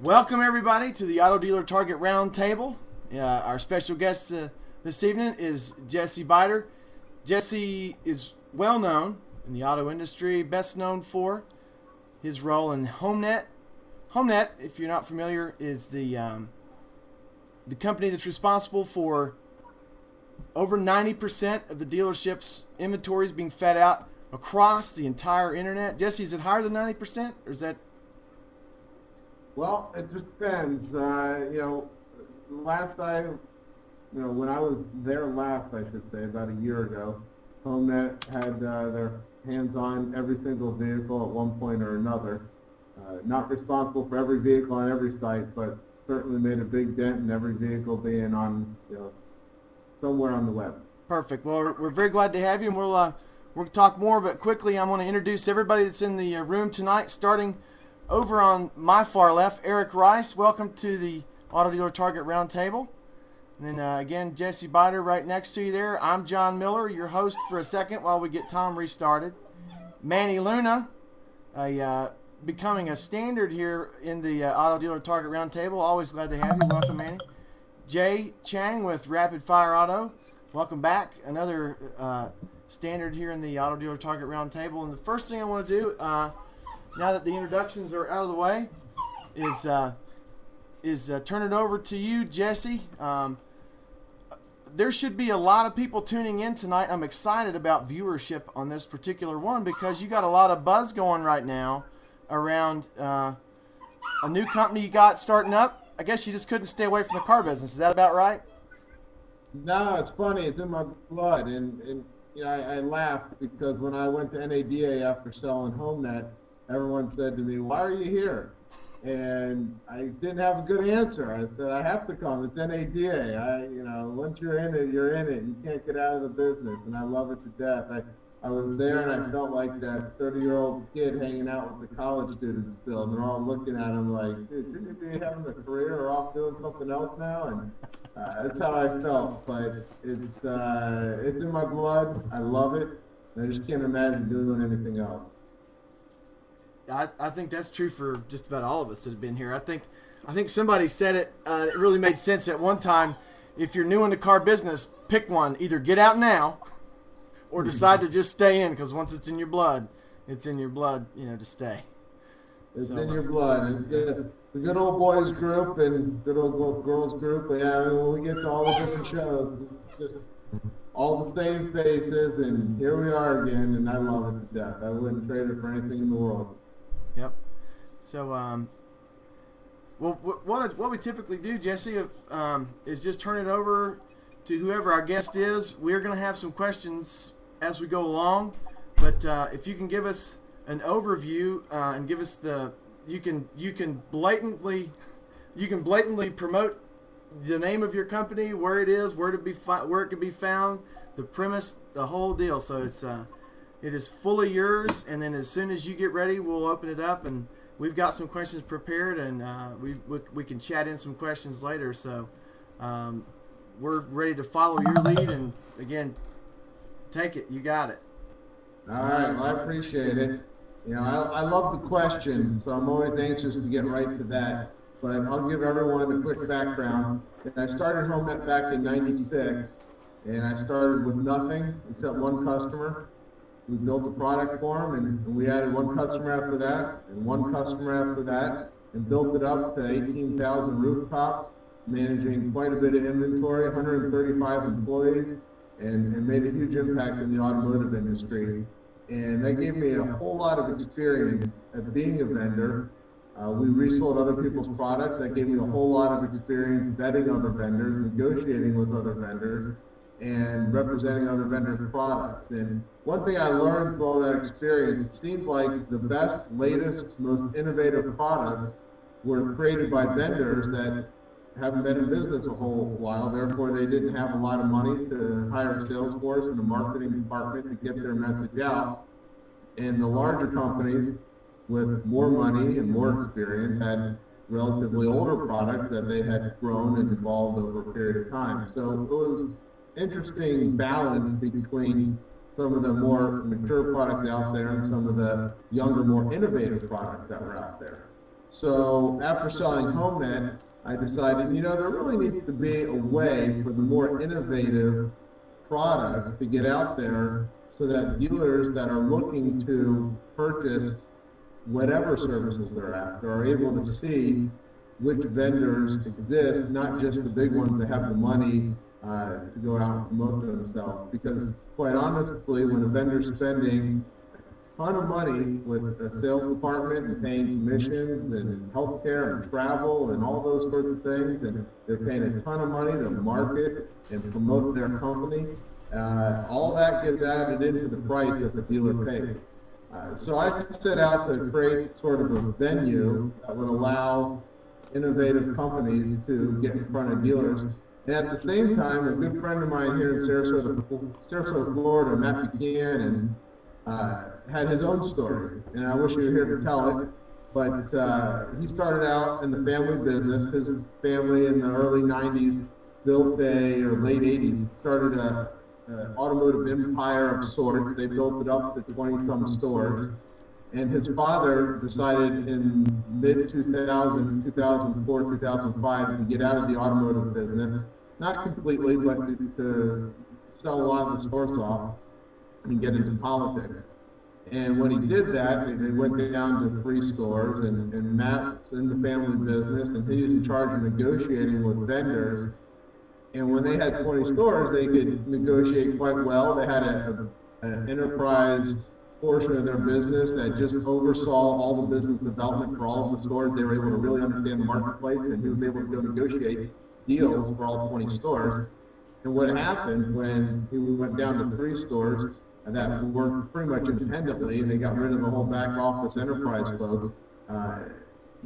Welcome everybody to the Auto Dealer Target Roundtable. Our special guest this evening is Jesse Biter. Jesse is well known in the auto industry, best known for his role in Homenet. Homenet, if you're not familiar, is the company that's responsible for over 90% of the dealership's inventories being fed out across the entire internet. Jesse, is it higher than 90%, or is that? Well, it just depends. When I was there last, I should say, about a year ago, Homenet had their hands on every single vehicle at one point or another. Not responsible for every vehicle on every site, but certainly made a big dent in every vehicle being on, somewhere on the web. Perfect. Well, we're very glad to have you, and we'll talk more. But quickly, I want to introduce everybody that's in the room tonight, starting over on my far left, Eric Rice. Welcome to the Auto Dealer Target Roundtable. And then again, Jesse Biter right next to you there. I'm John Miller, your host for a second while we get Tom restarted. Manny Luna, becoming a standard here in the Auto Dealer Target Roundtable. Always glad to have you. Welcome, Manny. Jay Chang with Rapid Fire Auto. Welcome back. Another standard here in the Auto Dealer Target Roundtable. And the first thing I want to do, now that the introductions are out of the way, is turn it over to you, Jesse. There should be a lot of people tuning in tonight. I'm excited about viewership on this particular one because you got a lot of buzz going right now around a new company you got starting up. I guess you just couldn't stay away from the car business. Is that about right? No, it's funny. It's in my blood. And I laugh because when I went to NADA after selling Homenet, everyone said to me, "Why are you here?" And I didn't have a good answer. I said, "I have to come. It's NADA. Once you're in it, you're in it. You can't get out of the business." And I love it to death. I was there and I felt like that 30-year-old kid hanging out with the college students still. And they're all looking at him like, "Dude, shouldn't you be having a career or off doing something else now?" And that's how I felt. But it's in my blood. I love it. And I just can't imagine doing anything else. I think that's true for just about all of us that have been here. I think somebody said it. It really made sense at one time. If you're new in the car business, pick one. Either get out now, or decide to just stay in. Because once it's in your blood, it's in your blood. To stay. It's in your blood. It's the good old boys group and good old girls group. But yeah, when we get to all the different shows, it's just all the same faces, and here we are again. And I love it to death. I wouldn't trade it for anything in the world. Yep. So, what we typically do, Jesse, is just turn it over to whoever our guest is. We're going to have some questions as we go along, but if you can give us an overview and give us you can blatantly promote the name of your company, where it is, where it can be found, the premise, the whole deal. So it is fully yours, and then as soon as you get ready, we'll open it up, and we've got some questions prepared, and we can chat in some questions later. So we're ready to follow your lead, and again, take it. You got it. All right. Well, I appreciate it. I love the question, so I'm always anxious to get right to that. But I'll give everyone a quick background. I started Homenet back in '96, and I started with nothing except one customer. We built a product for them, and we added one customer after that, and one customer after that, and built it up to 18,000 rooftops, managing quite a bit of inventory, 135 employees, and made a huge impact in the automotive industry. And that gave me a whole lot of experience at being a vendor. We resold other people's products. That gave me a whole lot of experience vetting other vendors, negotiating with other vendors, and representing other vendors' products. And one thing I learned through all that experience, it seemed like the best, latest, most innovative products were created by vendors that haven't been in business a whole while. Therefore, they didn't have a lot of money to hire a sales force and a marketing department to get their message out. And the larger companies with more money and more experience had relatively older products that they had grown and evolved over a period of time. So it was interesting balance between some of the more mature products out there and some of the younger, more innovative products that were out there. So after selling Homenet, I decided, there really needs to be a way for the more innovative products to get out there so that dealers that are looking to purchase whatever services they're after are able to see which vendors exist, not just the big ones that have the money to go out and promote themselves. Because quite honestly, when a vendor's spending a ton of money with a sales department and paying commissions and healthcare and travel and all those sorts of things, and they're paying a ton of money to market and promote their company, all that gets added into the price that the dealer pays. So I set out to create sort of a venue that would allow innovative companies to get in front of dealers. And at the same time, a good friend of mine here in Sarasota, Florida, Matthew Kain, had his own story. And I wish he were here to tell it. But he started out in the family business. His family in the early 90s built or late 80s, started an automotive empire of sorts. They built it up to 20-some stores. And his father decided in mid-2000s, 2004, 2005, to get out of the automotive business. Not completely, but to sell a lot of the stores off and get into politics. And when he did that, they went down to 3 stores, and Matt's in the family business, and he was in charge of negotiating with vendors. And when they had 20 stores, they could negotiate quite well. They had an enterprise portion of their business that just oversaw all the business development for all of the stores. They were able to really understand the marketplace, and he was able to go negotiate deals for all 20 stores. And what happened when he went down to 3 stores that worked pretty much independently, and they got rid of the whole back office enterprise folks,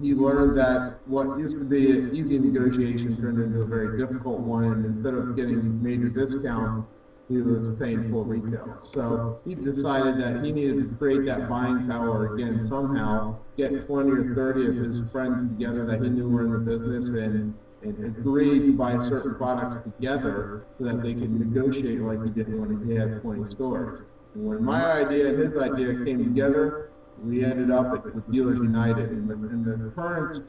he learned that what used to be an easy negotiation turned into a very difficult one, and instead of getting major discounts, he was paying full retail. So he decided that he needed to create that buying power again somehow, get 20 or 30 of his friends together that he knew were in the business, and agree to buy certain products together so that they could negotiate like he did when he had 20 stores. And when my idea and his idea came together, we ended up with Dealers United. And the current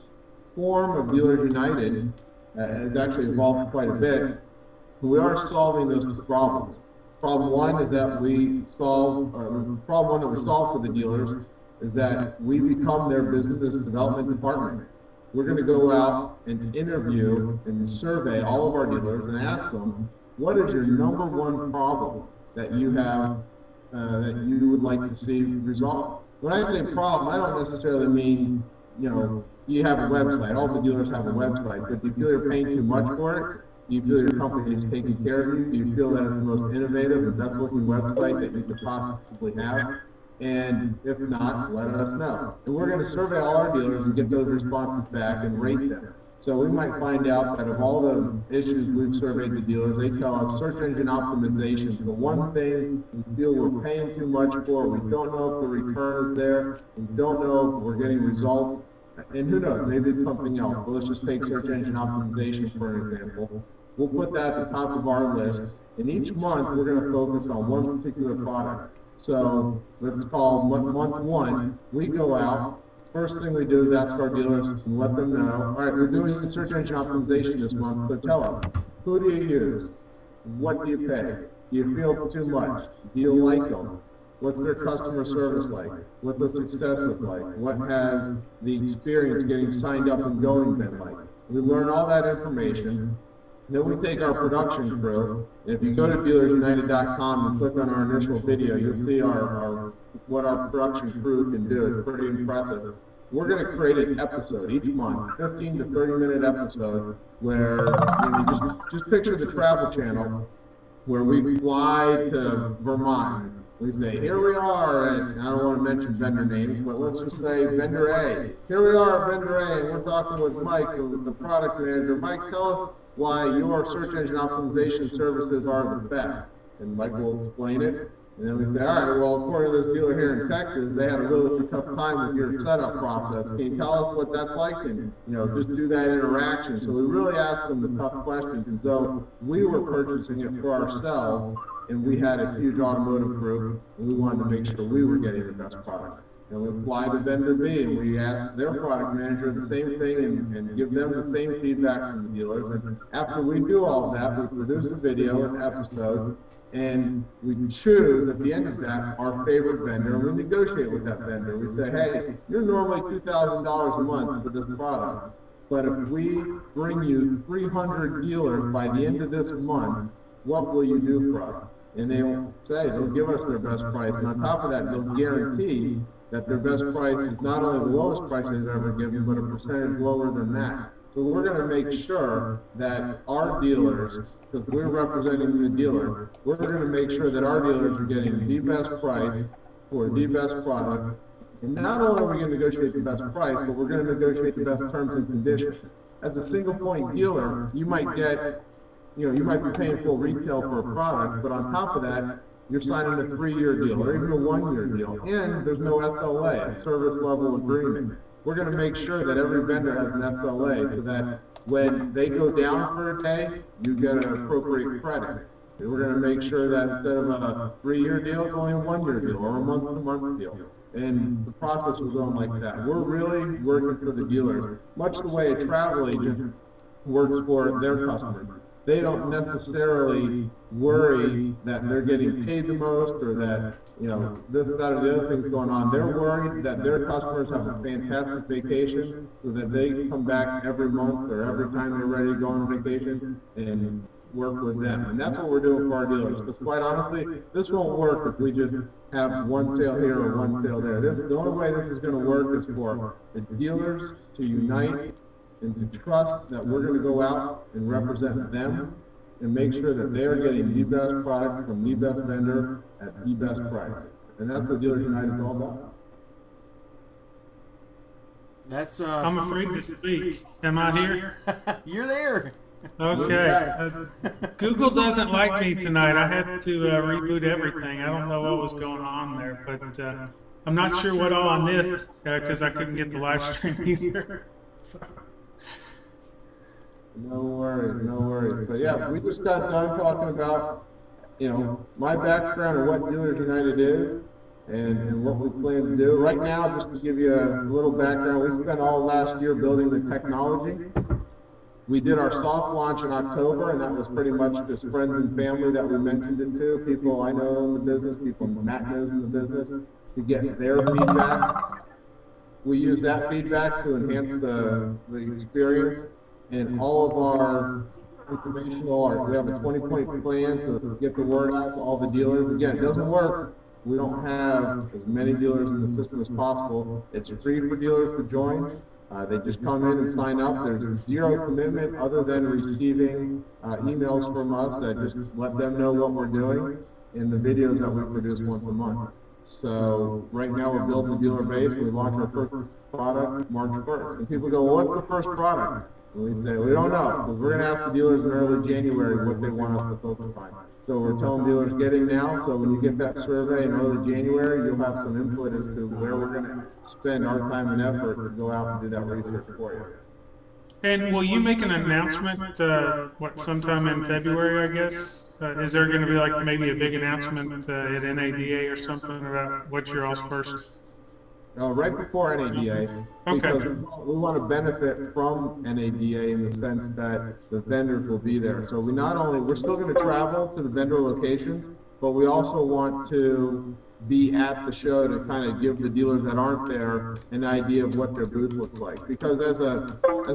form of Dealers United has actually evolved quite a bit. We are solving those problems. Problem one is that we solve, problem one that we solve for the dealers is that we become their business development department. We're going to go out and interview and survey all of our dealers and ask them, what is your number one problem that you have that you would like to see resolved? When I say problem, I don't necessarily mean, you have a website. All the dealers have a website, but do you feel you're paying too much for it? Do you feel your company is taking care of you? Do you feel that it's the most innovative and best looking website that you could possibly have? And if not, let us know. And we're going to survey all our dealers and get those responses back and rate them. So we might find out that of all the issues we've surveyed the dealers, they tell us search engine optimization is the one thing we feel we're paying too much for. We don't know if the return is there. We don't know if we're getting results. And who knows, maybe it's something else. But let's just take search engine optimization for an example. We'll put that at the top of our list. And each month, we're going to focus on one particular product. So let's call month 1, we go out. First thing we do is ask our dealers and let them know, all right, we're doing search engine optimization this month, so tell us, who do you use? What do you pay? Do you feel it's too much? Do you like them? What's their customer service like? What does success look like? What has the experience getting signed up and going been like? We learn all that information. Then we take our production crew. If you go to DealersUnited.com and click on our initial video, you'll see what our production crew can do. It's pretty impressive. We're going to create an episode each month, 15 to 30-minute episode, where just picture the Travel Channel, where we fly to Vermont. We say, here we are, and I don't want to mention vendor names, but let's just say vendor A. Here we are, vendor A, and we're talking with Mike, the product manager. Mike, tell us why your search engine optimization services are the best. And Mike will explain it. And then we say, all right, well, according to this dealer here in Texas, they had a really tough time with your setup process. Can you tell us what that's like? And, just do that interaction. So we really ask them the tough questions as though we were purchasing it for ourselves, and we had a huge automotive group, and we wanted to make sure we were getting the best product. and we fly to vendor B, and we ask their product manager the same thing and give them the same feedback from the dealers. And after we do all of that, we produce a video, an episode, and we choose at the end of that our favorite vendor, and we negotiate with that vendor. We say, hey, you're normally $2,000 a month for this product, but if we bring you 300 dealers by the end of this month, what will you do for us? And they'll say, they'll give us their best price, and on top of that, they'll guarantee that their best price is not only the lowest price they've ever given, but a percentage lower than that. So we're going to make sure that our dealers, because we're representing the dealer, we're going to make sure that our dealers are getting the best price for the best product. And not only are we going to negotiate the best price, but we're going to negotiate the best terms and conditions. As a single point dealer, you might get, you might be paying full retail for a product, but on top of that, you're signing a 3-year deal or even a 1-year deal, and there's no SLA, a service level agreement. We're going to make sure that every vendor has an SLA so that when they go down for a day, you get an appropriate credit. We're going to make sure that instead of a 3-year deal, it's only a 1-year deal or a month-to-month deal. And the process was going like that. We're really working for the dealers, much the way a travel agent works for their customers. They don't necessarily worry that they're getting paid the most or that, this, that, or the other things going on. They're worried that their customers have a fantastic vacation so that they come back every month or every time they're ready to go on vacation and work with them. And that's what we're doing for our dealers. Because quite honestly, this won't work if we just have one sale here or one sale there. The only way this is going to work is for the dealers to unite and to trust that we're going to go out and represent them and make sure that they're getting the best product from the best vendor at the best price. And that's what Dealers United is all about. That's I'm afraid to speak. Am I here? You're there. Okay. Google doesn't like me tonight. I had to reboot everything. I don't know what was going on there, but I'm not sure what all I missed because I couldn't get the live stream either. So. No worries, no worries. But yeah, we just got done talking about, my background and what Dealers United is and what we plan to do. Right now, just to give you a little background, we spent all last year building the technology. We did our soft launch in October, and that was pretty much just friends and family that we mentioned it to, people I know in the business, people Matt knows in the business, to get their feedback. We use that feedback to enhance the experience. And all of our informational, we have a 20-point plan to get the word out to all the dealers. Again, it doesn't work. We don't have as many dealers in the system as possible. It's free for dealers to join. They just come in and sign up. There's zero commitment other than receiving emails from us that just let them know what we're doing in the videos that we produce once a month. So right now we're building a dealer base. We launch our first product March 1st. And people go, well, what's the first product? And we say, we don't know, because we're going to ask the dealers in early January what they want us to focus on. So we're telling dealers, get in now, so when you get that survey in early January, you'll have some input as to where we're going to spend our time and effort to go out and do that research for you. And will you make an announcement, sometime in February, I guess? Is there going to be like maybe a big announcement at NADA or something about what's your all's first? Right before NADA, because we want to benefit from NADA in the sense that the vendors will be there. So we're still going to travel to the vendor locations, but we also want to be at the show to kind of give the dealers that aren't there an idea of what their booth looks like. Because as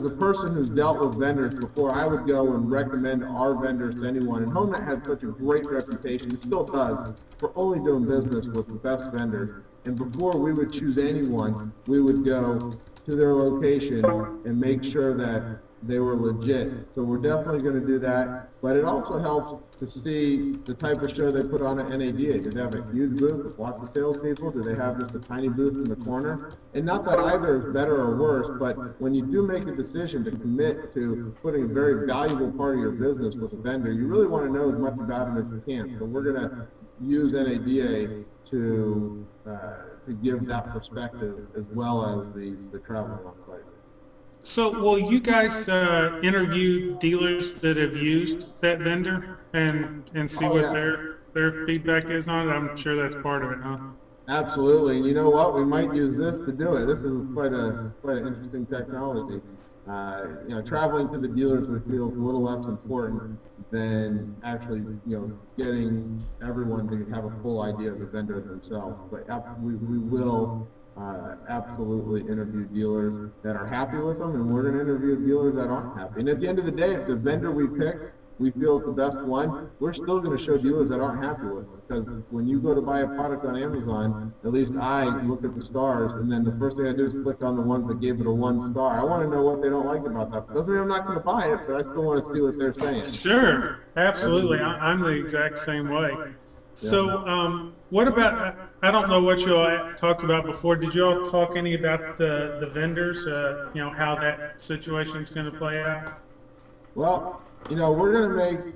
a person who's dealt with vendors before, I would go and recommend our vendors to anyone. And Homenet had such a great reputation, it still does, for only doing business with the best vendors. And before we would choose anyone, we would go to their location and make sure that they were legit. So we're definitely going to do that. But it also helps to see the type of show they put on at NADA. Do they have a huge booth with lots of salespeople? Do they have just a tiny booth in the corner? And not that either is better or worse, but when you do make a decision to commit to putting a very valuable part of your business with a vendor, you really want to know as much about them as you can. So we're going to use NADA to give that perspective as well as the traveling on site. So will you guys interview dealers that have used that vendor and see what their feedback is on it? I'm sure that's part of it, huh? Absolutely, and you know what? We might use this to do it. This is quite an interesting technology. Traveling to the dealers we feel is a little less important than actually, getting everyone to have a full idea of the vendor themselves. But we will absolutely interview dealers that are happy with them, and we're going to interview dealers that aren't happy. And at the end of the day, if the vendor we pick we feel is the best one, we're still going to show dealers that aren't happy with it. Because when you go to buy a product on Amazon, at least I look at the stars, and then the first thing I do is click on the ones that gave it a 1 star. I want to know what they don't like about that. Doesn't mean I'm not going to buy it, but I still want to see what they're saying. Sure, absolutely. I'm the exact same way. So, what about, I don't know what you all talked about before. Did you all talk any about the vendors, how that situation's going to play out? Well, we're going to make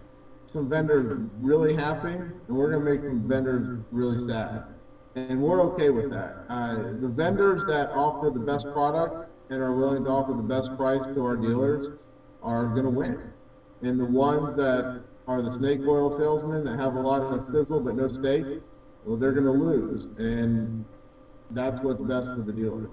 some vendors really happy, and we're going to make some vendors really sad. And we're okay with that. The vendors that offer the best product and are willing to offer the best price to our dealers are going to win. And the ones that are the snake oil salesmen that have a lot of sizzle but no steak, well, they're going to lose. And that's what's best for the dealers.